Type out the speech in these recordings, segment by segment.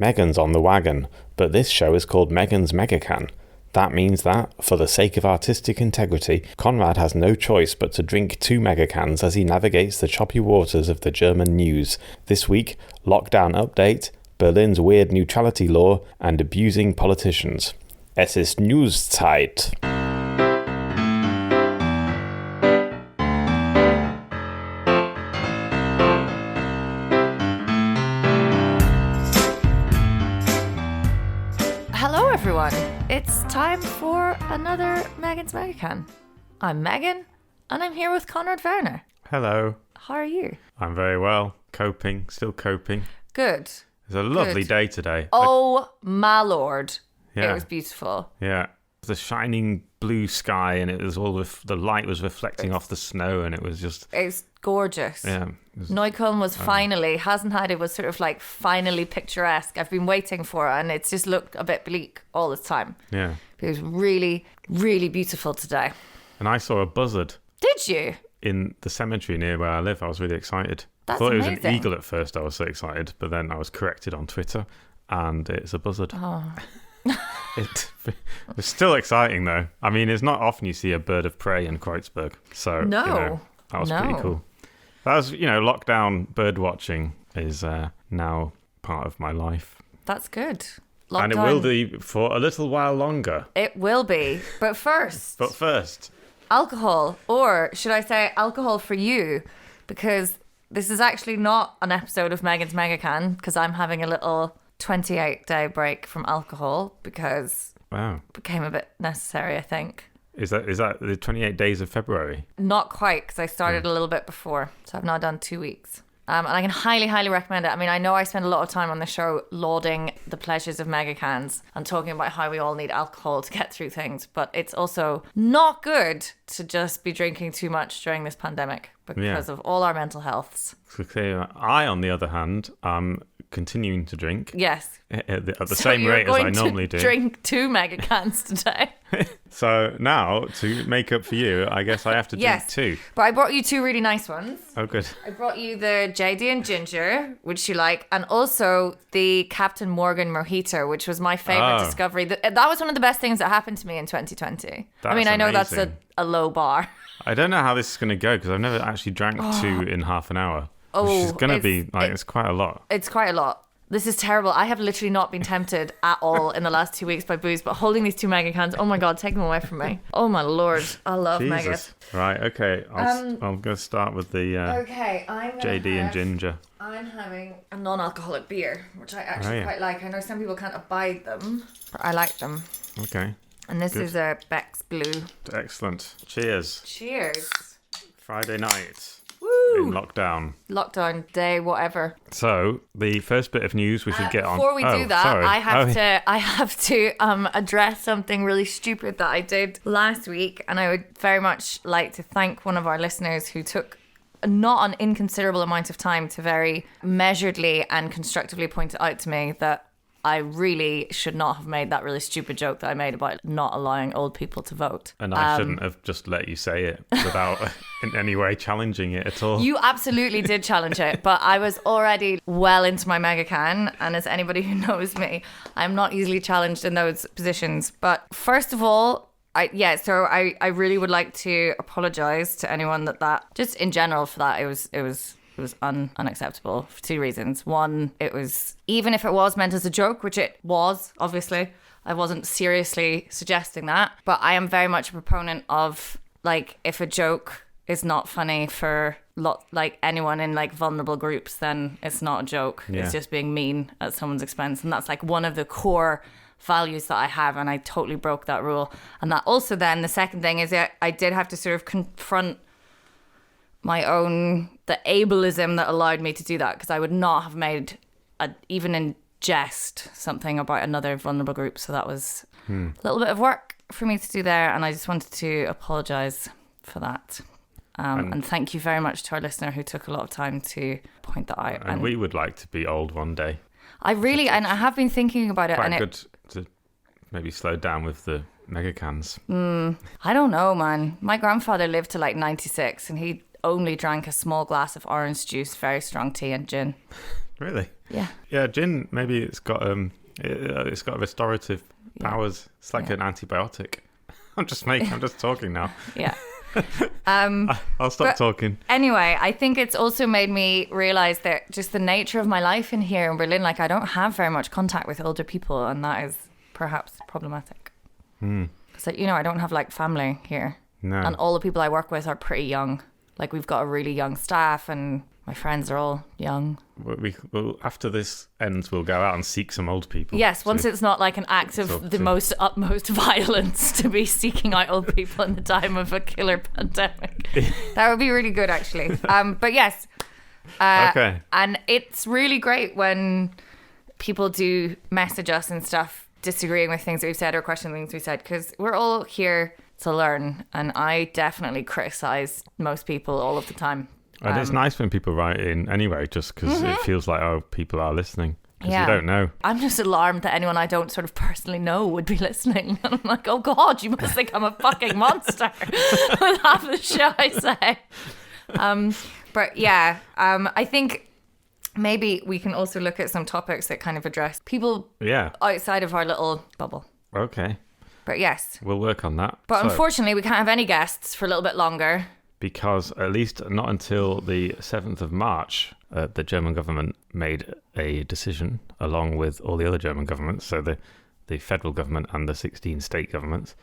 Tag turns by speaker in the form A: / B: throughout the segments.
A: Megan's on the wagon, but this show is called Megan's Megacan. That means that, for the sake of artistic integrity, Konrad has no choice but to drink 2 megacans as he navigates the choppy waters of the German news. This week, lockdown update, Berlin's weird neutrality law, and abusing politicians. Es ist News-Zeit.
B: Hello everyone, it's time for another Megan's Megacan. I'm Megan, and I'm here with Konrad Werner.
A: Hello.
B: How are you?
A: I'm very well. Still coping.
B: Good.
A: It's a lovely day today.
B: Oh my lord.
A: Yeah.
B: It was beautiful.
A: Yeah. The shining blue sky, and it was all the light was reflecting off the snow, and it was just...
B: It's gorgeous.
A: Yeah.
B: Neukölln was it was sort of like finally picturesque. I've been waiting for it, and it's just looked a bit bleak all this time.
A: Yeah.
B: It was really, really beautiful today.
A: And I saw a buzzard.
B: Did you?
A: In the cemetery near where I live. I was really excited.
B: That's
A: Thought
B: amazing.
A: It was an eagle at first. I was so excited, but then I was corrected on Twitter, and it's a buzzard.
B: Oh.
A: It's still exciting though. I mean, it's not often you see a bird of prey in Kreuzberg, so that was pretty cool. That was, lockdown bird watching is now part of my life.
B: That's good.
A: Lockdown. And it will be for a little while longer.
B: It will be, but first. Alcohol, or should I say alcohol for you, because this is actually not an episode of Megan's Megacan, because I'm having a little 28-day break from alcohol because it became a bit necessary, I think.
A: Is that the 28 days of February?
B: Not quite, because I started a little bit before, so I've now done 2 weeks. And I can highly, highly recommend it. I mean, I know I spend a lot of time on the show lauding the pleasures of Megacans and talking about how we all need alcohol to get through things, but it's also not good to just be drinking too much during this pandemic because of all our mental healths.
A: I, on the other hand, am continuing to drink.
B: Yes.
A: At the same rate as I normally do.
B: Drink 2 Megacans today.
A: So now, to make up for you, I guess I have to drink 2.
B: But I brought you 2 really nice ones.
A: Oh, good.
B: I brought you the JD and Ginger, which you like, and also the Captain Morgan Mojito, which was my favourite discovery. That was one of the best things that happened to me in 2020.
A: That's
B: I know
A: amazing.
B: that's a low bar.
A: I don't know how this is going to go, because I've never actually drank 2 in half an hour. Which is going to be, it's quite a lot.
B: It's quite a lot. This is terrible. I have literally not been tempted at all in the last 2 weeks by booze, but holding these 2 Megacans, oh my God, take them away from me. Oh my Lord, I love Megas.
A: Right, okay. I'm going to start with the JD and Ginger.
B: I'm having a non-alcoholic beer, which I actually quite like. I know some people can't abide them, but I like them.
A: Okay.
B: And this is a Beck's Blue.
A: Excellent. Cheers.
B: Cheers.
A: Friday night.
B: Woo!
A: In lockdown.
B: Lockdown day, whatever.
A: So the first bit of news we should get on.
B: Before we do that, sorry. I have to address something really stupid that I did last week, and I would very much like to thank one of our listeners who took not an inconsiderable amount of time to very measuredly and constructively point it out to me that I really should not have made that really stupid joke that I made about not allowing old people to vote.
A: And I shouldn't have just let you say it without in any way challenging it at all.
B: You absolutely did challenge it, but I was already well into my Megacan, and as anybody who knows me, I'm not easily challenged in those positions. But first of all, I really would like to apologise to anyone that just in general for that. It was unacceptable for 2 reasons. One, it was, even if it was meant as a joke, which it was, obviously, I wasn't seriously suggesting that, but I am very much a proponent of, if a joke is not funny for anyone in vulnerable groups, then it's not a joke. Yeah. It's just being mean at someone's expense. And that's one of the core values that I have, and I totally broke that rule. And that also then, the second thing is that I did have to sort of confront the ableism that allowed me to do that, because I would not have made even in jest something about another vulnerable group. So that was a little bit of work for me to do there, and I just wanted to apologise for that. And thank you very much to our listener who took a lot of time to point that out.
A: And we would like to be old one day.
B: I have been thinking about it.
A: Quite good to maybe slow down with the Megacans.
B: I don't know, man. My grandfather lived to 96, and he only drank a small glass of orange juice, very strong tea and gin.
A: Really?
B: Yeah.
A: Yeah, gin, maybe it's got restorative powers. It's like an antibiotic. I'm just talking now.
B: Yeah.
A: I'll stop talking.
B: Anyway, I think it's also made me realize that just the nature of my life in here in Berlin, like I don't have very much contact with older people, and that is perhaps problematic. Because, I don't have like family here.
A: No.
B: And all the people I work with are pretty young. Like we've got a really young staff and my friends are all young.
A: Well, after this ends, we'll go out and seek some old people.
B: Yes, once it's not like an act of the most utmost violence to be seeking out old people in the time of a killer pandemic. That would be really good, actually. But yes.
A: Okay.
B: And it's really great when people do message us and stuff, disagreeing with things that we've said or questioning things we've said, because we're all here to learn. And I definitely criticize most people all of the time.
A: And it's nice when people write in anyway, just because it feels like, people are listening. Because you don't know.
B: I'm just alarmed that anyone I don't sort of personally know would be listening. And I'm like, oh God, you must think I'm a fucking monster with half the shit I say. But yeah, I think maybe we can also look at some topics that kind of address people outside of our little bubble.
A: Okay.
B: But yes.
A: We'll work on that.
B: But unfortunately, we can't have any guests for a little bit longer.
A: Because at least not until the 7th of March, the German government made a decision, along with all the other German governments, so the federal government and the 16 state governments,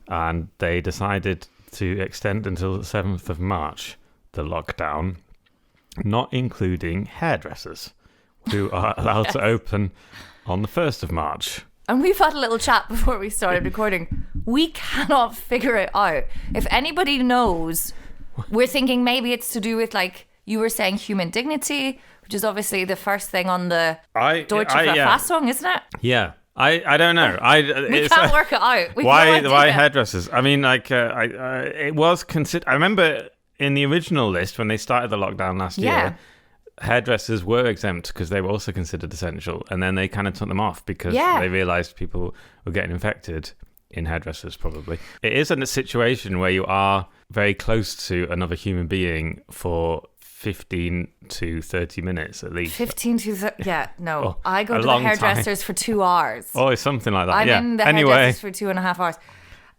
A: and they decided to extend until the 7th of March the lockdown, not including hairdressers, who are allowed to open on the 1st of March.
B: And we've had a little chat before we started recording. We cannot figure it out. If anybody knows... We're thinking maybe it's to do with, like, you were saying human dignity, which is obviously the first thing on the Deutsche Verfassung, isn't it?
A: Yeah. I don't know.
B: We can't work it out.
A: Why hairdressers? I mean, like, it was considered... I remember in the original list, when they started the lockdown last year, hairdressers were exempt because they were also considered essential. And then they kind of took them off because they realised people were getting infected. In hairdressers, probably. It is in a situation where you are very close to another human being for 15 to 30 minutes at least. 15 to 30,
B: no. I go to the hairdressers for 2 hours.
A: Oh, it's something like that.
B: I'm in the hairdressers for 2.5 hours.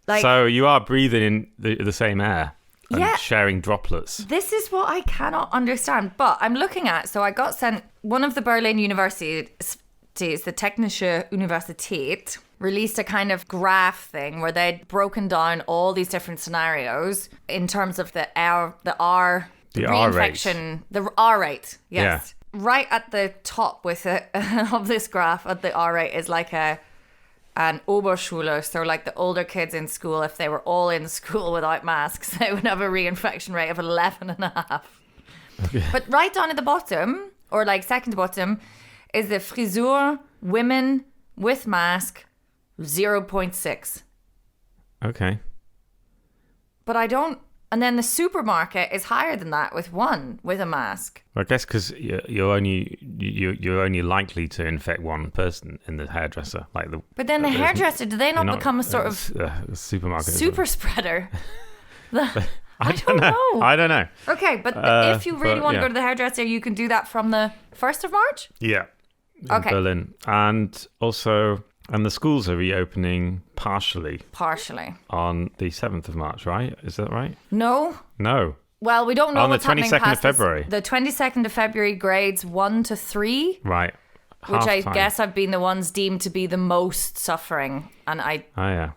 B: Like,
A: so you are breathing in the same air and sharing droplets.
B: This is what I cannot understand. But I'm looking at, so I got sent one of the Berlin universities, the Technische Universität, released a kind of graph thing where they'd broken down all these different scenarios in terms of the reinfection, the R rate. Yes. Yeah. Right at the top with of this graph at the R rate is like an Oberschule, so like the older kids in school, if they were all in school without masks, they would have a reinfection rate of 11.5. Okay. But right down at the bottom, or like second to bottom, is the Frisur women with mask 0.6.
A: Okay.
B: But I don't... And then the supermarket is higher than that with one with a mask.
A: I guess because you're only likely to infect one person in the hairdresser.
B: But then the hairdresser, do they not become a sort of
A: supermarket
B: super spreader?
A: I don't know.
B: Okay, but if you really want to go to the hairdresser, you can do that from the 1st of March?
A: Yeah. In Berlin. And also... And the schools are reopening partially. On the 7th of March, right? Is that right?
B: No. Well, we don't know what's happening past
A: on the 22nd of February.
B: The 22nd of February, grades 1 to 3.
A: Right.
B: Which I guess have been the ones deemed to be the most suffering. And I...
A: Oh,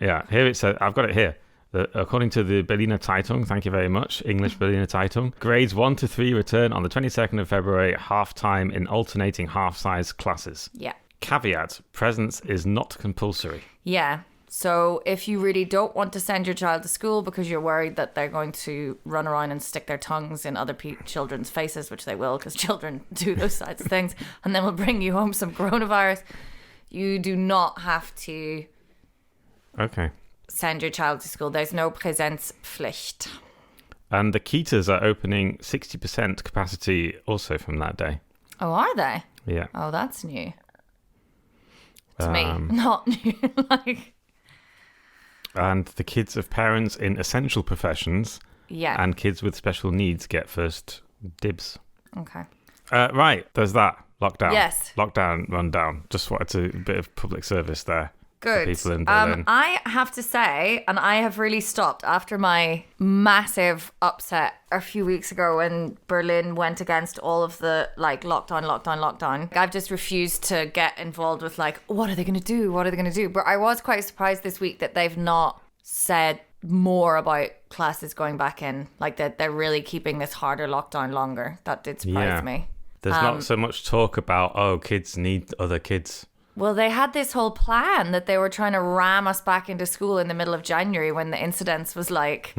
A: yeah. Here it says, I've got it here. According to the Berliner Zeitung, thank you very much, English Berliner Zeitung, grades 1 to 3 return on the 22nd of February, half-time in alternating half-size classes.
B: Yeah.
A: Caveat, presence is not compulsory.
B: Yeah. So if you really don't want to send your child to school because you're worried that they're going to run around and stick their tongues in other children's faces, which they will because children do those types of things, and then will bring you home some coronavirus, you do not have to send your child to school. There's no Präsenzpflicht.
A: And the Kitas are opening 60% capacity also from that day.
B: Oh, are they?
A: Yeah.
B: Oh, that's new. To me, not new.
A: And the kids of parents in essential professions and kids with special needs get first dibs.
B: Okay.
A: Right, there's that. Lockdown.
B: Yes.
A: Lockdown, rundown. Just wanted to, a bit of public service there.
B: Good.
A: For people in Berlin.
B: I have to say, and I have really stopped after my massive upset a few weeks ago when Berlin went against all of the like lockdown. I've just refused to get involved with like, what are they going to do? What are they going to do? But I was quite surprised this week that they've not said more about classes going back in, like that they're really keeping this harder lockdown longer. That did surprise me.
A: There's not so much talk about, kids need other kids.
B: Well, they had this whole plan that they were trying to ram us back into school in the middle of January when the incidence was like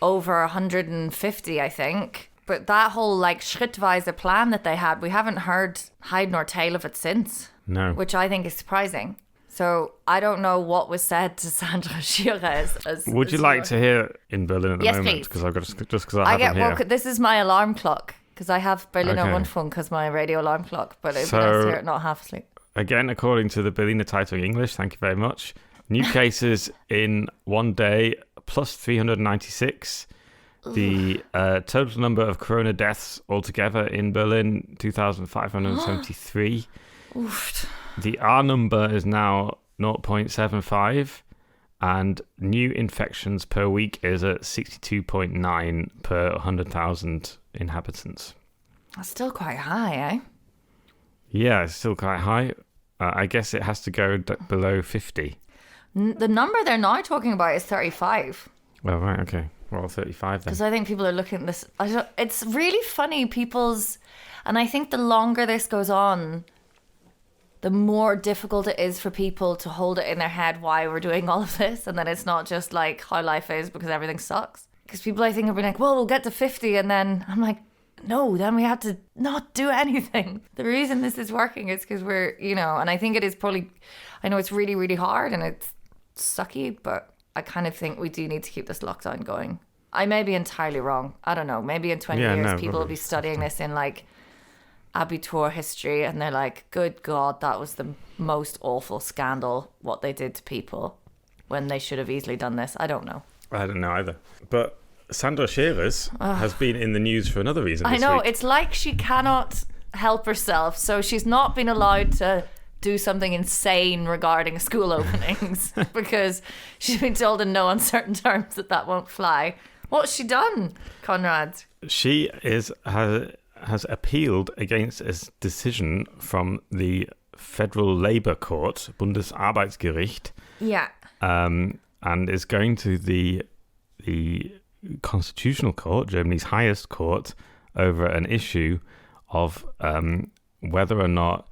B: over 150, I think. But that whole like schrittweise plan that they had, we haven't heard hide nor tail of it since.
A: No.
B: Which I think is surprising. So I don't know what was said to Sandra Scherer.
A: Would you like to hear in Berlin at the moment?
B: Please.
A: Because I've got just because I have them here.
B: Well, this is my alarm clock because I have Berliner Rundfunk as my radio alarm clock, but it'd be nice to hear it not half asleep.
A: Again, according to the Berliner Zeitung English, thank you very much. New cases in one day, plus 396. The total number of corona deaths altogether in Berlin, 2,573. The R number is now 0.75. And new infections per week is at 62.9 per 100,000 inhabitants.
B: That's still quite high, eh?
A: Yeah, it's still quite high. I guess it has to go below 50.
B: The number they're now talking about is 35.
A: Well, right, okay. Well, 35 then.
B: Because I think people are looking at this. It's really funny, and I think the longer this goes on, the more difficult it is for people to hold it in their head why we're doing all of this, and then it's not just like how life is because everything sucks. Because people, I think, have been like, well, we'll get to 50, and then I'm like, no, then we have to not do anything. The reason this is working is because we're, and I think it is probably, I know it's really, really hard and it's sucky, but I kind of think we do need to keep this lockdown going. I may be entirely wrong. I don't know. Maybe in 20 years, people will be studying this in like Abitur history and they're like, good God, that was the most awful scandal, what they did to people when they should have easily done this. I don't know.
A: I don't know either. But Sandra Scherer has been in the news for another reason.
B: I know, it's like she cannot help herself. So she's not been allowed to do something insane regarding school openings because she's been told in no uncertain terms that won't fly. What's she done, Konrad?
A: She has appealed against a decision from the Federal Labour Court, Bundesarbeitsgericht.
B: Yeah.
A: And is going to the Constitutional Court, Germany's highest court, over an issue of whether or not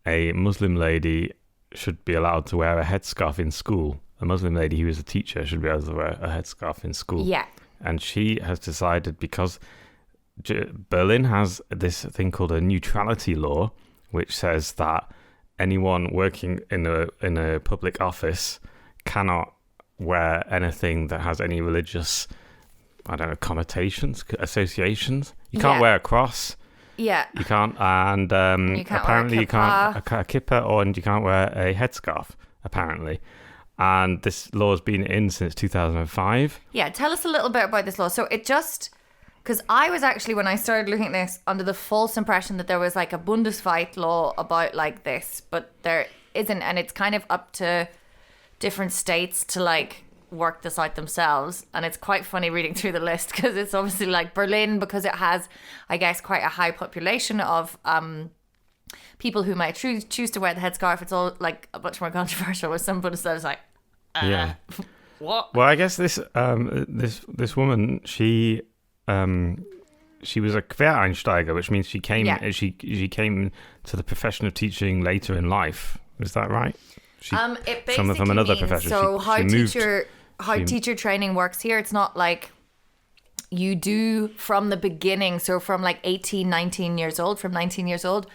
A: a Muslim lady should be allowed to wear a headscarf in school. A Muslim lady who is a teacher should be able to wear a headscarf in school.
B: Yeah. And
A: she has decided, because Berlin has this thing called a neutrality law, which says that anyone working in a public office cannot wear anything that has any religious, connotations, associations. You can't wear a cross.
B: Yeah.
A: You can't, and apparently you can't a kippah, and you can't wear a headscarf, apparently. And this law has been in since 2005. Yeah,
B: tell us a little bit about this law. So it just, because I was actually, when I started looking at this, under the false impression that there was like a Bundesweit law about like this, but there isn't, and it's kind of up to different states to like work this out themselves. And it's quite funny reading through the list because it's obviously like Berlin, because it has, I guess, quite a high population of people who might choose to wear the headscarf. It's all like a much more controversial with some Bundesländer like, what?
A: Well, I guess this woman, she was a Quereinsteiger, which means she came she came to the profession of teaching later in life. Is that right?
B: It basically from another profession. So how teacher training works here, it's not like you do from the beginning. So from like 18, 19 years old, from 19 years old,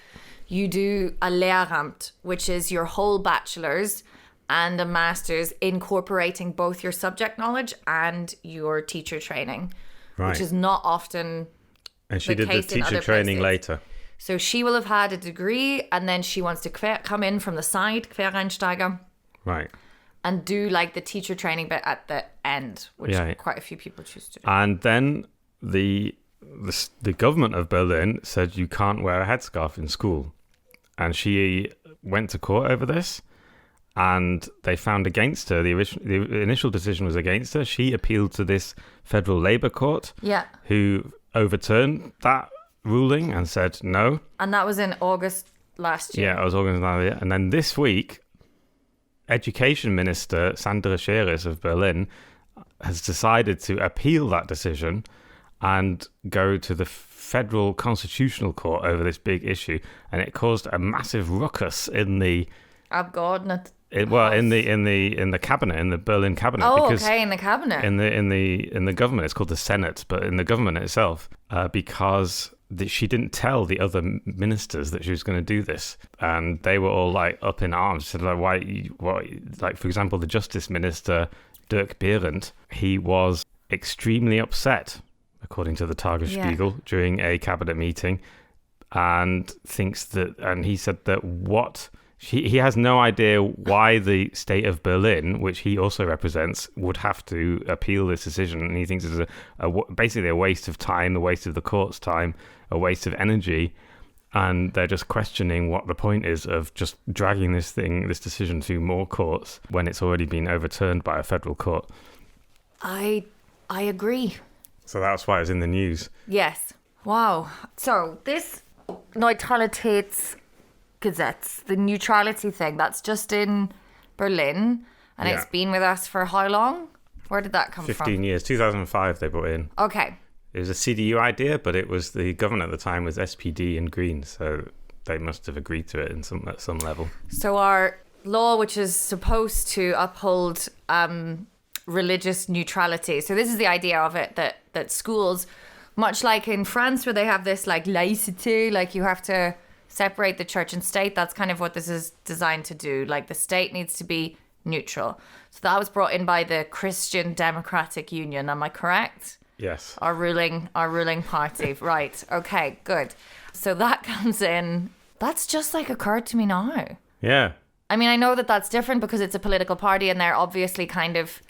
B: you do a Lehramt, which is your whole bachelor's and a master's, incorporating both your subject knowledge and your teacher training, which is not often
A: and she did the teacher training later.
B: So she will have had a degree, and then she wants to come in from the side, Quereinsteiger,
A: right,
B: and do like the teacher training bit at the end, which quite a few people choose to do.
A: And then the the government of Berlin said you can't wear a headscarf in school. And she went to court over this, and they found against her. The initial decision was against her. She appealed to this federal labor court, who overturned that ruling and said no.
B: And that was in August last year.
A: Yeah, it was August last year. And then this week, Education Minister Sandra Scheres of Berlin has decided to appeal that decision and go to the federal constitutional court over this big issue, and it caused a massive ruckus in the
B: Abgeordnete.
A: in the cabinet, in the Berlin cabinet.
B: Oh,
A: because
B: okay, in the cabinet.
A: In the government, it's called the Senate, but in the government itself, because she didn't tell the other ministers that she was going to do this, and they were all like up in arms. Said like, why? Like, for example, the Justice Minister Dirk Behrendt, he was extremely upset, according to the Tagesspiegel, during a cabinet meeting, and he said that he has no idea why the state of Berlin, which he also represents, would have to appeal this decision, and he thinks it's basically a waste of time, a waste of the court's time, a waste of energy, and they're just questioning what the point is of just dragging this decision through more courts when it's already been overturned by a federal court.
B: I agree.
A: So that's why it's in the news.
B: Yes. Wow. So this Neutralitätsgesetz, the neutrality thing, that's just in Berlin, and it's been with us for how long? Where did that come
A: 15 years. 2005 they brought in.
B: Okay.
A: It was a CDU idea, but it was the government at the time was SPD and Greens, so they must have agreed to it at some level.
B: So our law, which is supposed to uphold religious neutrality. So this is the idea of it, that schools, much like in France where they have this like laïcité, like you have to separate the church and state, that's kind of what this is designed to do. Like the state needs to be neutral. So that was brought in by the Christian Democratic Union, am I correct?
A: Yes.
B: Our ruling party. Right. Okay, good. So that comes in. That's just like occurred to me now.
A: Yeah.
B: I mean, I know that that's different because it's a political party and they're obviously kind of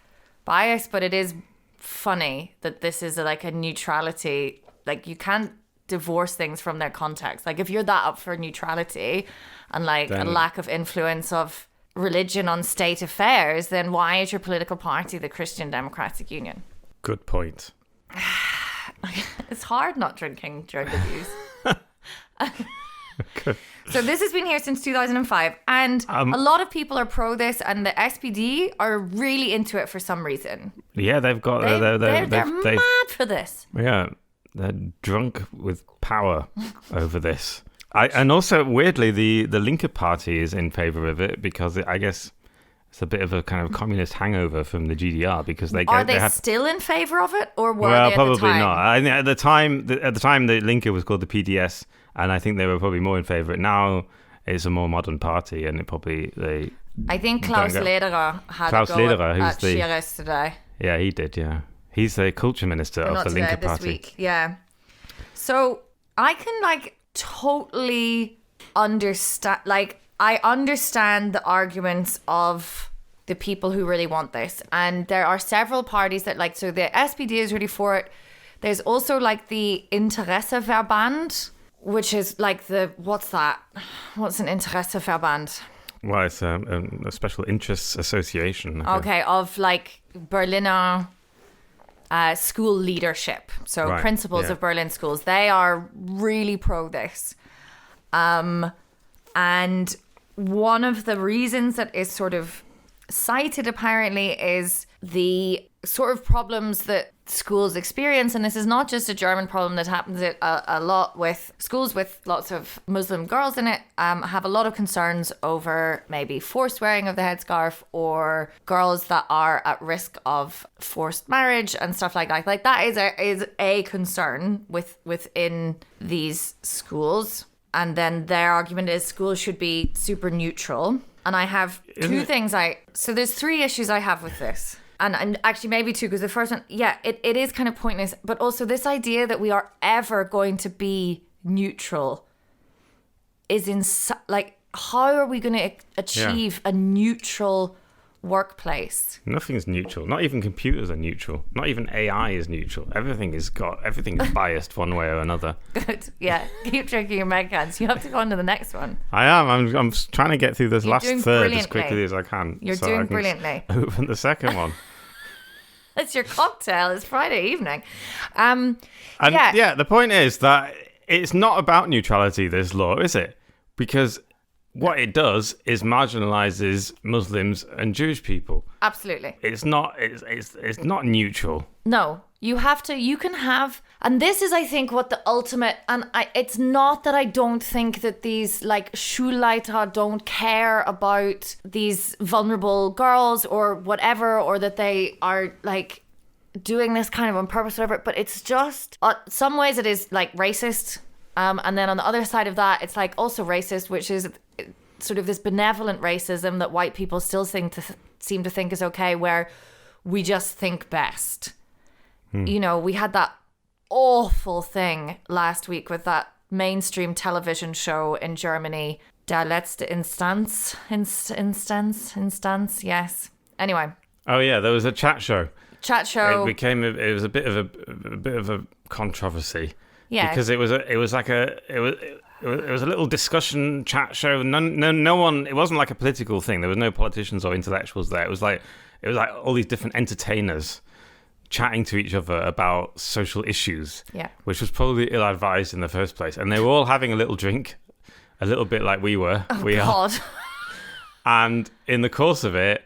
B: biased, but it is funny that this is like a neutrality. Like you can't divorce things from their context. Like if you're that up for neutrality and like a lack of influence of religion on state affairs, then why is your political party the Christian Democratic Union?
A: Good point.
B: It's hard not drinking during the news. So this has been here since 2005, and a lot of people are pro this, and the SPD are really into it for some reason.
A: Yeah, they've got
B: they're mad for this.
A: Yeah, they're drunk with power over this. And also weirdly, the Linke Party is in favor of it because I guess it's a bit of a kind of communist hangover from the GDR because they
B: still in favor of it, or were
A: well,
B: they
A: probably
B: at the time?
A: not. I think at the time the Linke was called the PDS, and I think they were probably more in favor. Now it's a more modern party, and
B: I think Klaus Lederer had a go at Scheres today.
A: Yeah, he did. Yeah, he's the culture minister of the Linke Party.
B: This week. Yeah. So I can like totally understand, like. I understand the arguments of the people who really want this. And there are several parties that like, so the SPD is really for it. There's also like the Interesseverband, which is like what's that? What's an Interesseverband?
A: Well, it's a special interests association.
B: Okay, of like Berliner school leadership. So principals of Berlin schools. They are really pro this. And one of the reasons that is sort of cited apparently is the sort of problems that schools experience. And this is not just a German problem that happens a lot with schools with lots of Muslim girls in it, have a lot of concerns over maybe forced wearing of the headscarf or girls that are at risk of forced marriage and stuff like that. Like that is a concern within these schools. And then their argument is schools should be super neutral. And I have two things so there's three issues I have with this. And actually maybe two, because the first one, it is kind of pointless. But also this idea that we are ever going to be neutral is like, how are we going to achieve a neutral workplace.
A: Nothing's neutral. Not even computers are neutral. Not even AI is neutral. Everything is biased one way or another.
B: Good. Yeah. Keep drinking your Megacans. You have to go on to the next one.
A: I am. I'm trying to get through this last third as quickly as I can.
B: You're doing brilliantly.
A: Open the second one.
B: It's your cocktail. It's Friday evening.
A: The point is that it's not about neutrality, this law, is it? Because what it does is marginalizes Muslims and Jewish people.
B: Absolutely.
A: It's not neutral.
B: No, you can have, and this is, I think, what the ultimate, it's not that I don't think that these like Schulleiter don't care about these vulnerable girls or whatever, or that they are like doing this kind of on purpose, whatever, but it's just, some ways it is like racist. And then on the other side of that, it's like also racist, which is sort of this benevolent racism that white people still seem to think is okay, where we just think best. You know, we had that awful thing last week with that mainstream television show in Germany, Der letzte Instanz, yes. Anyway.
A: Oh yeah, there was a chat show. It was a bit of a controversy.
B: Yeah.
A: Because it was a little discussion chat show. No one. It wasn't like a political thing. There was no politicians or intellectuals there. It was like all these different entertainers chatting to each other about social issues.
B: Yeah. Which
A: was probably ill-advised in the first place. And they were all having a little drink, a little bit like we were.
B: Oh, God.
A: And in the course of it,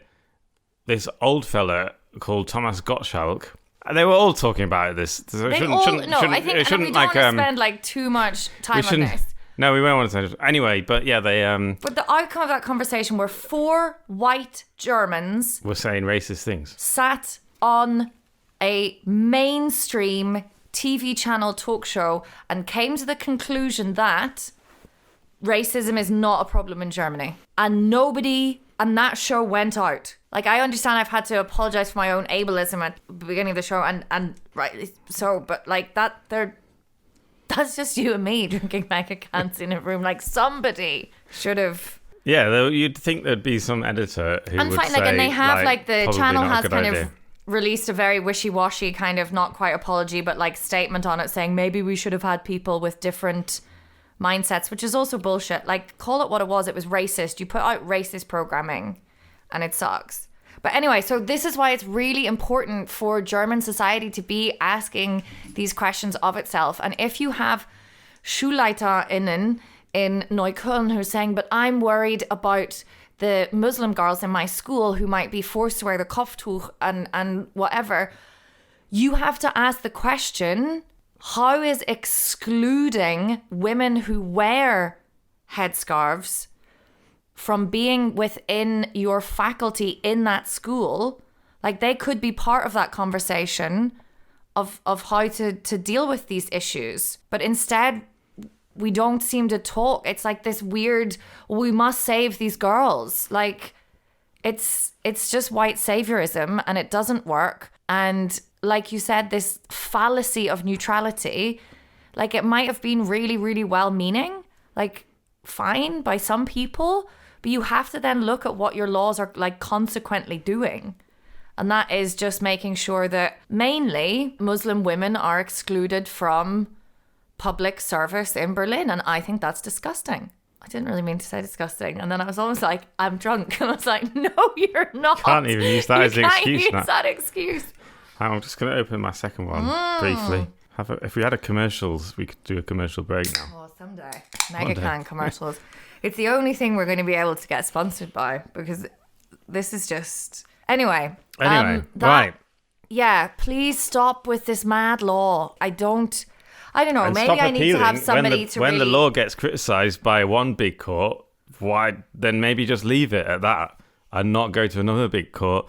A: this old fella called Thomas Gottschalk. They were all talking about this. So
B: I think we don't want to spend like too much time on this.
A: No, we won't want to say. Anyway, but yeah, they.
B: But the outcome of that conversation were 4 white Germans
A: were saying racist things.
B: Sat on a mainstream TV channel talk show and came to the conclusion that racism is not a problem in Germany, and that show went out. Like, I understand I've had to apologize for my own ableism at the beginning of the show, and right, so, but like that's just you and me drinking Megacans in a room. Like, somebody should have.
A: Yeah, you'd think there'd be some editor who would say,
B: and they have the channel has kind
A: idea.
B: Of released a very wishy-washy kind of not quite apology, but like statement on it saying maybe we should have had people with different mindsets, which is also bullshit. Like, call it what it was. It was racist. You put out racist programming and it sucks. But anyway, so this is why it's really important for German society to be asking these questions of itself. And if you have SchulleiterInnen in Neukölln who are saying, but I'm worried about the Muslim girls in my school who might be forced to wear the Kopftuch and whatever, you have to ask the question, how is excluding women who wear headscarves from being within your faculty in that school, like they could be part of that conversation of how to deal with these issues. But instead, we don't seem to talk. It's like this weird, we must save these girls. Like, it's just white saviorism and it doesn't work. And like you said, this fallacy of neutrality, like it might have been really, really well-meaning, like fine by some people, but you have to then look at what your laws are like consequently doing. And that is just making sure that mainly Muslim women are excluded from public service in Berlin. And I think that's disgusting. I didn't really mean to say disgusting. And then I was almost like, I'm drunk. And I was like, no, you're not.
A: Can't even use that as an excuse.
B: You can't use that excuse.
A: I'm just going to open my second one briefly. If we had a commercials, we could do a commercial break now.
B: Oh, someday. Megacan commercials. It's the only thing we're going to be able to get sponsored by, because this is just... Anyway,
A: right.
B: Yeah, please stop with this mad law. I don't know.
A: And
B: maybe I need to have somebody
A: when the law gets criticised by one big court, why then maybe just leave it at that and not go to another big court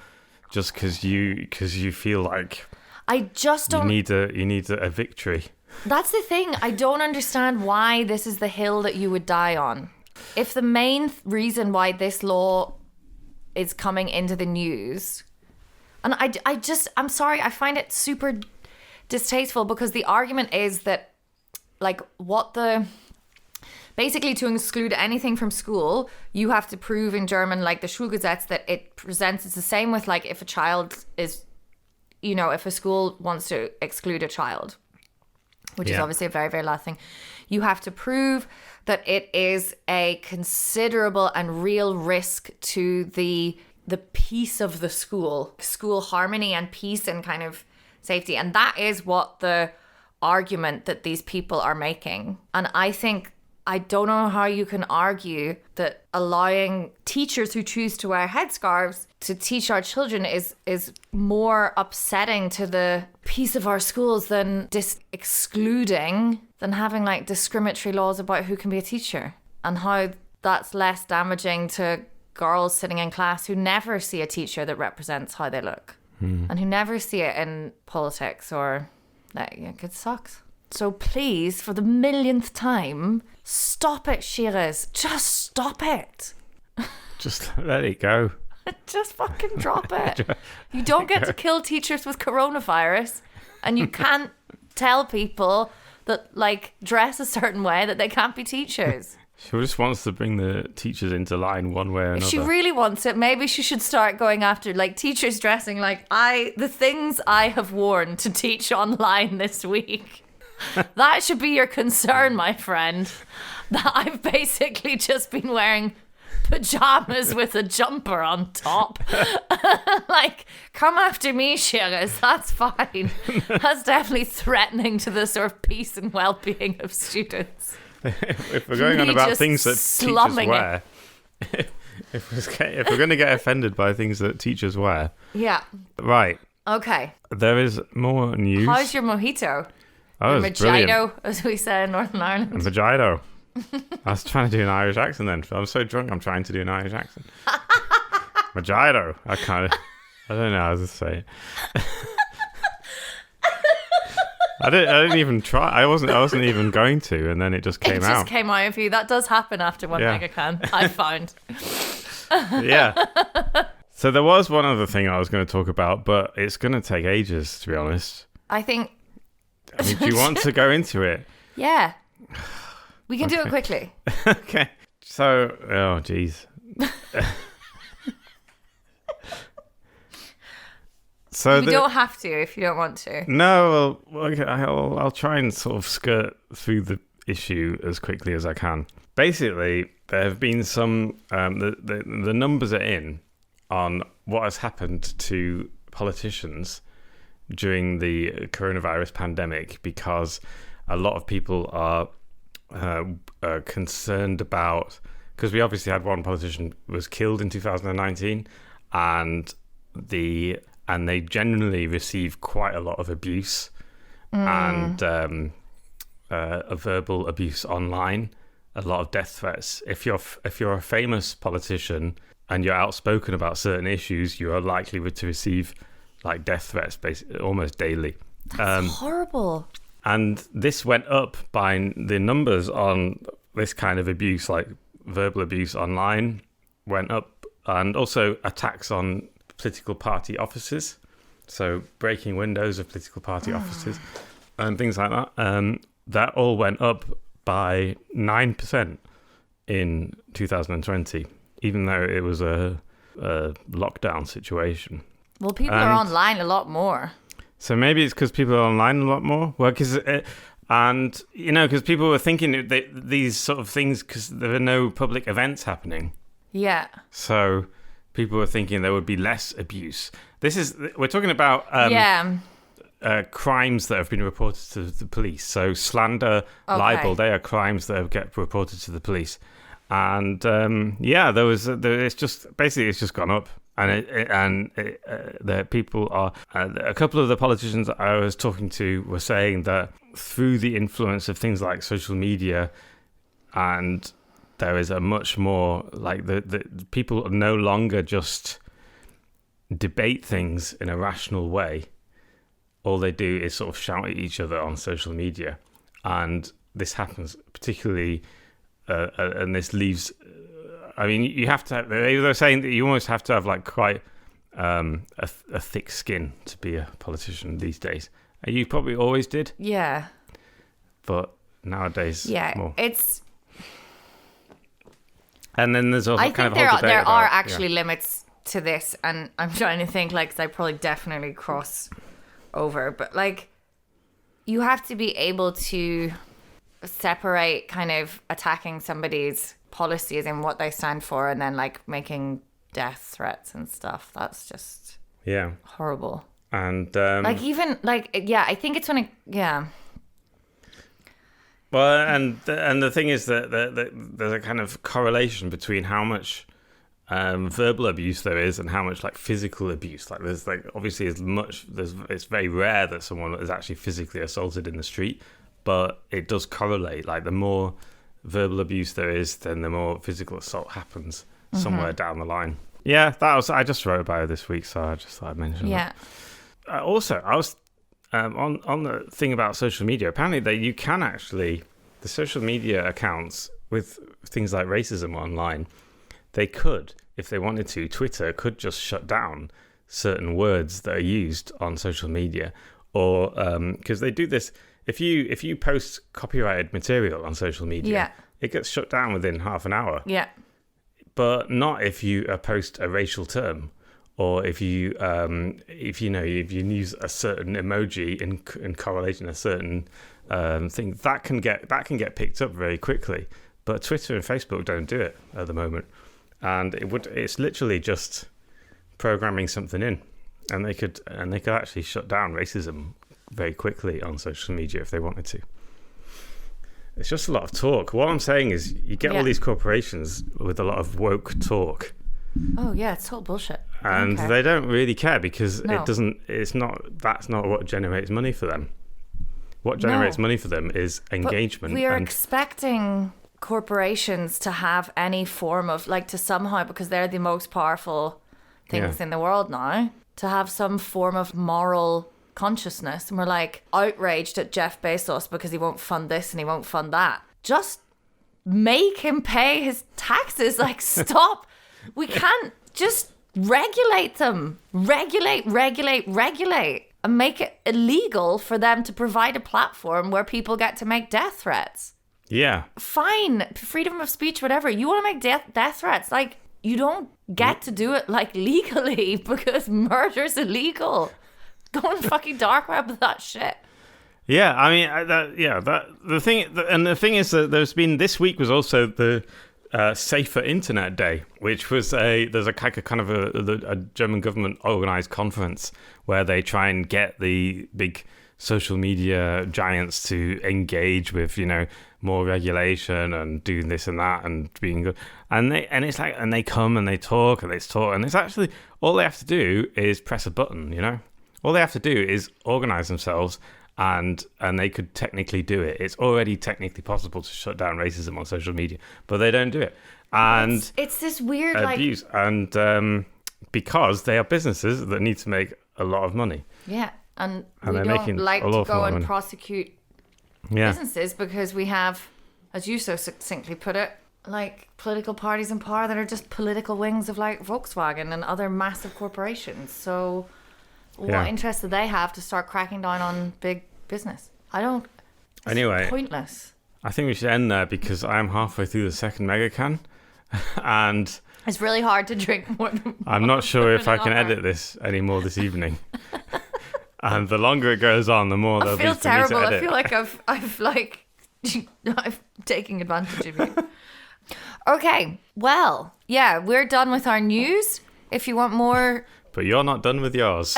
A: just because you feel like
B: I just don't.
A: You need a victory.
B: That's the thing. I don't understand why this is the hill that you would die on. If the main reason why this law is coming into the news, and I'm sorry, I find it super distasteful, because the argument is that like what the basically to exclude anything from school, you have to prove in German, like the Schulgesetz, that it presents, it's the same with like if a child is, if a school wants to exclude a child, which is obviously a very, very last thing, you have to prove that it is a considerable and real risk to the peace of the school harmony and peace and kind of safety. And that is what the argument that these people are making. And I don't know how you can argue that allowing teachers who choose to wear headscarves to teach our children is more upsetting to the peace of our schools than than having like discriminatory laws about who can be a teacher, and how that's less damaging to girls sitting in class who never see a teacher that represents how they look and who never see it in politics or it sucks. So please, for the millionth time, stop it, Shiraz. Just stop it.
A: Just let it go.
B: Just fucking drop it. You don't get to kill teachers with coronavirus, and you can't tell people that like dress a certain way that they can't be teachers.
A: She just wants to bring the teachers into line one way or another.
B: If she really wants it, maybe she should start going after like teachers dressing like the things I have worn to teach online this week. That should be your concern, my friend. That I've basically just been wearing pajamas with a jumper on top. Like, come after me, Shiraz. That's fine. That's definitely threatening to the sort of peace and well-being of students.
A: If we're going on about things that teachers wear, if we're going to get offended by things that teachers wear,
B: yeah,
A: right.
B: Okay.
A: There is more news.
B: How's your mojito?
A: Oh, it's brilliant.
B: Mojito, as we say in Northern Ireland.
A: Mojito. I was trying to do an Irish accent then. I'm so drunk, I'm trying to do an Irish accent. Mojito. I don't know how to say it. I didn't even try. I wasn't even going to, and then it just came out. It just
B: came out of you. That does happen after one Megacan, I found.
A: Yeah. So there was one other thing I was going to talk about, but it's going to take ages, to be honest.
B: I mean,
A: do you want to go into it?
B: Yeah. We can do it quickly.
A: Okay. So, oh, geez. So
B: you don't have to if you don't want to.
A: No, well, okay, I'll try and sort of skirt through the issue as quickly as I can. Basically, there have been some the numbers are in on what has happened to politicians during the coronavirus pandemic, because a lot of people are concerned about, because we obviously had one politician was killed in 2019, and they generally receive quite a lot of abuse and a verbal abuse online, a lot of death threats. If you're a famous politician and you're outspoken about certain issues, you are likely to receive like death threats basically almost daily.
B: That's horrible.
A: And this went up by the numbers on this kind of abuse, like verbal abuse online, went up, and also attacks on political party offices, so breaking windows of political party offices and things like that. That all went up by 9% in 2020, even though it was a lockdown situation.
B: Well, people are online a lot more.
A: So maybe it's because people are online a lot more. Well, because people were thinking these sort of things because there are no public events happening.
B: Yeah.
A: So people were thinking there would be less abuse. We're talking about crimes that have been reported to the police. So slander, libel, they are crimes that get reported to the police. And it's just gone up. And the people are a couple of the politicians I was talking to were saying that through the influence of things like social media, and there is a much more like the people no longer just debate things in a rational way. All they do is sort of shout at each other on social media, and this happens particularly, and this leaves. I mean, you have to have, they're saying that you almost have to have like quite a thick skin to be a politician these days. You probably always did.
B: Yeah.
A: But nowadays, more. And then there's also
B: I
A: kind
B: think
A: of whole debate
B: there are
A: about-
B: actually limits to this, and I'm trying to think, like, 'cause I probably definitely cross over, but like, you have to be able to separate kind of attacking somebody's policies and what they stand for, and then like making death threats and stuff. That's just
A: Yeah.
B: horrible.
A: And
B: Like, even like, yeah, I think it's when it, yeah.
A: well, and the thing is that there's a kind of correlation between how much verbal abuse there is and how much like physical abuse. Like, there's like obviously it's very rare that someone is actually physically assaulted in the street, but it does correlate. Like, the more verbal abuse there is, then the more physical assault happens somewhere down the line. Yeah, I just wrote about it this week, so I just thought I'd mention
B: Yeah.
A: that. Also, I was on the thing about social media. Apparently, that you can actually, the social media accounts with things like racism online, they could, if they wanted to, Twitter could just shut down certain words that are used on social media, or because they do this. If you post copyrighted material on social media,
B: Yeah.
A: it gets shut down within half an hour.
B: Yeah.
A: But not if you post a racial term, or if you use a certain emoji in correlation a certain thing. That can get picked up very quickly. But Twitter and Facebook don't do it at the moment, and it's literally just programming something in, and they could actually shut down racism very quickly on social media if they wanted to. It's just a lot of talk. What I'm saying is, you get all these corporations with a lot of woke talk,
B: Oh yeah, it's total bullshit.
A: and
B: Okay.
A: they don't really care because
B: No.
A: that's not what generates money for them. What generates money for them is engagement.
B: We are
A: and
B: expecting corporations to have any form of, like, to somehow, because they're the most powerful things in the world now, to have some form of moral consciousness. And we're like outraged at Jeff Bezos because he won't fund this and he won't fund that. Just make him pay his taxes. Like, stop. We can't just regulate them. Regulate, and make it illegal for them to provide a platform where people get to make death threats.
A: yeah,
B: Fine, freedom of speech, whatever. You want to make death threats, like, you don't get to do it like legally because murder's illegal. Go on fucking dark web with that shit.
A: yeah. I mean, the thing is that this week was also the Safer Internet Day, which was there's a kind of a German government organized conference where they try and get the big social media giants to engage with, more regulation and doing this and that and being good. And they come and they talk and it's actually all they have to do is press a button, All they have to do is organize themselves, and they could technically do it. It's already technically possible to shut down racism on social media, but they don't do it. And
B: It's this weird,
A: abuse, and because they are businesses that need to make a lot of money.
B: yeah, and we
A: they're
B: don't
A: making
B: like
A: a
B: to
A: lot of
B: go and
A: money.
B: prosecute
A: Yeah,
B: businesses because we have, as you so succinctly put it, like, political parties in power that are just political wings of, like, Volkswagen and other massive corporations. So what interest do they have to start cracking down on big business? I don't. It's
A: Anyway.
B: pointless.
A: I think we should end there because I am halfway through the second Megacan, and
B: It's really hard to drink more than
A: I'm not sure if I can
B: an hour.
A: edit this anymore this evening. And the longer it goes on, the more
B: I
A: there'll
B: feel
A: be for me to
B: terrible. I
A: edit.
B: feel like I've taken advantage of you. Okay, well, yeah, we're done with our news. If you want more,
A: But you're not done with yours.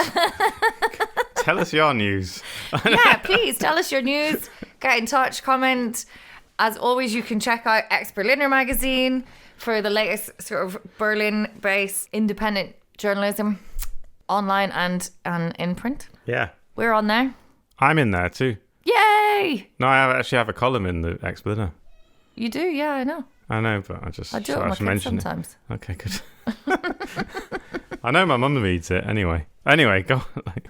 A: Tell us your news.
B: yeah, please tell us your news. Get in touch, comment. As always, you can check out Ex Berliner magazine for the latest sort of Berlin-based independent journalism, online and in print.
A: Yeah,
B: We're on there.
A: I'm in there too.
B: Yay!
A: No, I actually have a column in the Ex-Berliner.
B: You do, yeah, I know.
A: I know, but I just
B: I do it
A: thought
B: with my
A: should
B: kids
A: mention
B: sometimes.
A: it. Okay, good. I know my mum reads it anyway. Anyway, go.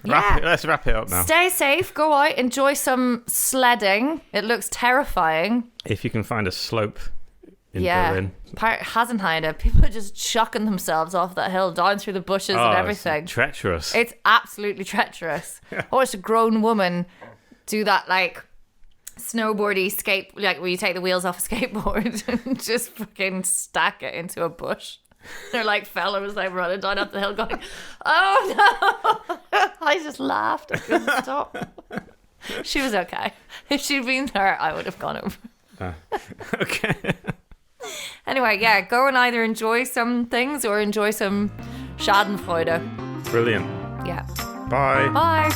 A: Let's wrap it up now.
B: Stay safe. Go out. Enjoy some sledding. It looks terrifying.
A: If you can find a slope in
B: Yeah.
A: Berlin.
B: Hasenheide. People are just chucking themselves off that hill, down through the bushes and everything.
A: It's treacherous.
B: It's absolutely treacherous. I watched a grown woman do that, like, snowboardy like where you take the wheels off a skateboard and just fucking stack it into a bush. They're like fellows like running down up the hill going, oh no. I just laughed. I couldn't stop. She was okay. If she'd been there, I would have gone over.
A: Okay.
B: Anyway, yeah, go and either enjoy some things or enjoy some Schadenfreude.
A: Brilliant.
B: Yeah.
A: Bye.
B: Bye.